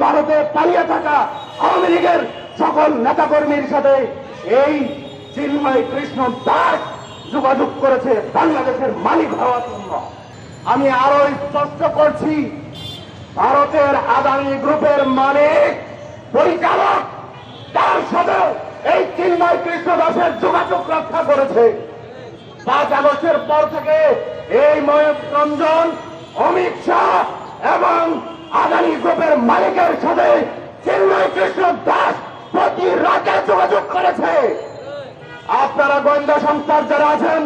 ভারতে পালিয়ে থাকা আওয়ামী লীগের সকল নেতাকর্মীর সাথে এই চিন্ময় কৃষ্ণ দাস যোগাযোগ করেছে বাংলাদেশের মালিক হওয়ার জন্য। আমি আরো স্পষ্ট করছি, ভারতের আদানি গ্রুপের মালিক পরিচালক তার সাথে এই চিন্ময় কৃষ্ণ দাসের যোগাযোগ রক্ষা করেছে। 5 আগস্টের পর থেকে এই ময়ূর রঞ্জন, অমিত শাহ এবং আদানি গ্রুপের মালিকের সাথে চিন্ময় কৃষ্ণ দাস প্রতি রাতে যোগাযোগ করেছে। আপনারা গোয়েন্দা সংস্থার যারা আছেন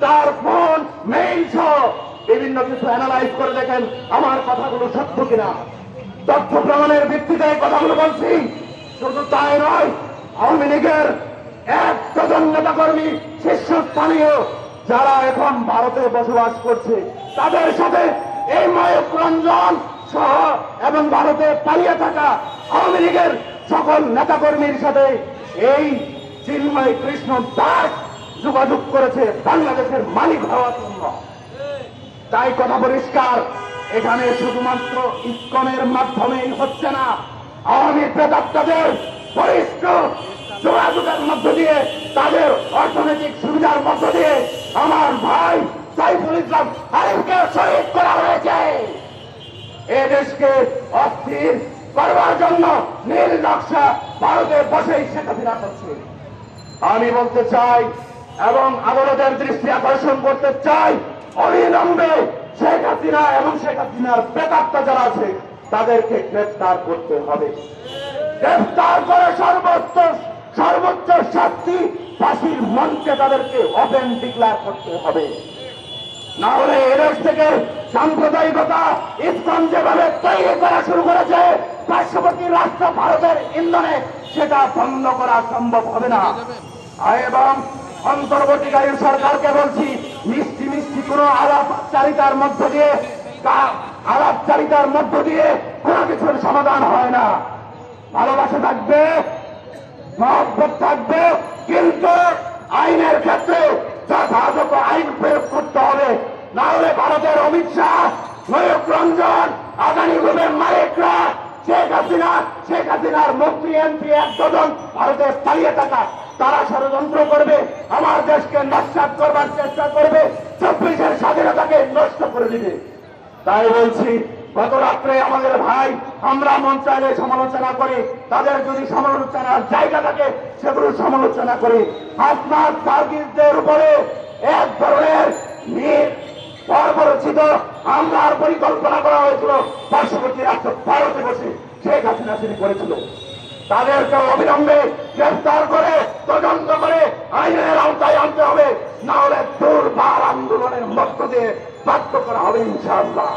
তার ফোন, মেইল সহ বিভিন্ন কিছু অ্যানালাইজ করে দেখেন আমার কথাগুলো সত্য কিনা। তথ্য প্রমাণের ভিত্তিতে কথাগুলো বলছি। শুধু তাই নয়, আওয়ামী লীগের 1 ডজন নেতাকর্মী শীর্ষস্থানীয় যারা এখন ভারতে বসবাস করছে তাদের সাথে এই ময়ূর রঞ্জন সহ এবং ভারতে পালিয়ে থাকা আওয়ামী লীগের সকল নেতাকর্মীর সাথে এই চিন্ময় কৃষ্ণ দাস যোগাযোগ করেছে বাংলাদেশের মালিক হওয়ার জন্য। তাই কথা পরিষ্কার, এখানে শুধুমাত্র ইসকনের মাধ্যমেই হচ্ছে না, আওয়ামী প্রেতাত্মাদের বরিষ্ঠ যোগাযোগের মধ্য দিয়ে, তাদের অর্থনৈতিক সুবিধার মধ্য দিয়ে আমার ভাই সাইফুল ইসলাম আরিফকে শহীদ করা হয়েছে। এ দেশকে অস্থির করবার জন্য নীল নকশা ভারতে বসেই শেখ হাসিনা করছে। আমি বলতে চাই এবং আদালতের দৃষ্টি আকর্ষণ করতে চাই, অবিলম্বে শেখ হাসিনা এবং শেখ হাসিনার প্রেতাত্মা যারা আছে তাদেরকে গ্রেফতার করতে হবে। গ্রেফতার করে সর্বোচ্চ শাস্তি ফাঁসির মঞ্চে তাদেরকে ওপেন ডিক্লেয়ার করতে হবে। না হলে এদেশ থেকে সাম্প্রদায়িকতা ইসকন যেভাবে তৈরি করা শুরু করেছে পার্শ্ববর্তী রাষ্ট্র ভারতের ইন্ধনে সেটা বন্ধ করা সম্ভব হবে না। এবং অন্তর্বর্তীকালীন সরকারকে বলছি, মিষ্টি মিষ্টি কোন আলাপচারিতার মধ্য দিয়ে কোন কিছুর সমাধান হয় না। ভালোবাসা থাকবে, মহব্বত থাকবে, কিন্তু আইনের ক্ষেত্রে যথাযথ আইন প্রয়োগ করতে হবে। না হলে ভারতের অমিত শাহ, ময়ূর রঞ্জন, আদানি গ্রুপের মালিকরা, শেখ হাসিনার মন্ত্রী এমপি 1 ডজন ভারতে পালিয়ে থাকা তারা ষড়যন্ত্র করবে, আমার দেশকে নস্যাৎ করবার চেষ্টা করবে, 24-এর স্বাধীনতাকে নষ্ট করে দিবে। তাই বলছি, গত রাত্রে আমাদের ভাই, আমরা মন চাইলে সমালোচনা করি, তাদের যদি সমালোচনার জায়গা থাকে সেগুলো সমালোচনা করি। আপনার সার্ভিসদের উপরে এক ধরনের বর্বরচিত হামলার পরিকল্পনা করা হয়েছিল পার্শ্ববর্তী রাষ্ট্র ভারতে বসে শেখ হাসিনা করেছিল। তাদেরকে অবিলম্বে গ্রেফতার করে তদন্ত করে আইনের আওতায় আনতে হবে, না হলে দুর্বার আন্দোলনের মধ্য দিয়ে বাধ্য করা হবে ইনশাআল্লাহ।